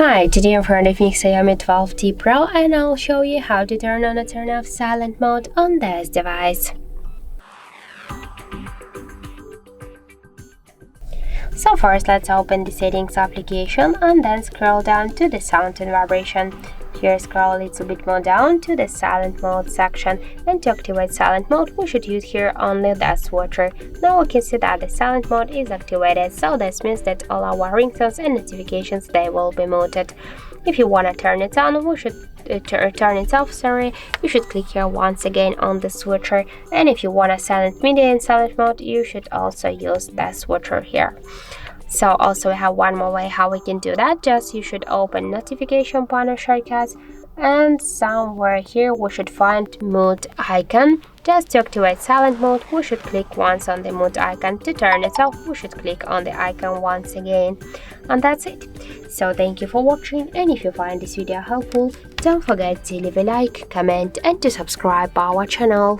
Hi, today I'm front of XIAOMI 12T Pro and I'll show you how to turn on or turn off silent mode on this device. So first let's open the settings application and then scroll down to the sound and vibration. Here scroll a little bit more down to the silent mode section, and to activate silent mode we should use here only the switcher. Now we can see that the silent mode is activated, so this means that all our ringtones and notifications they will be muted. If you want to turn it on, we should turn it off, you should click here once again on the switcher, and if you want a silent media in silent mode you should also use the switcher here. So also we have one more way how we can do that. Just you should open notification panel shortcuts, and somewhere here we should find mute icon. Just to activate silent mode we should click once on the mute icon. To turn it off we should click on the icon once again, and that's it. So thank you for watching, and if you find this video helpful, don't forget to leave a like, comment and to subscribe our channel.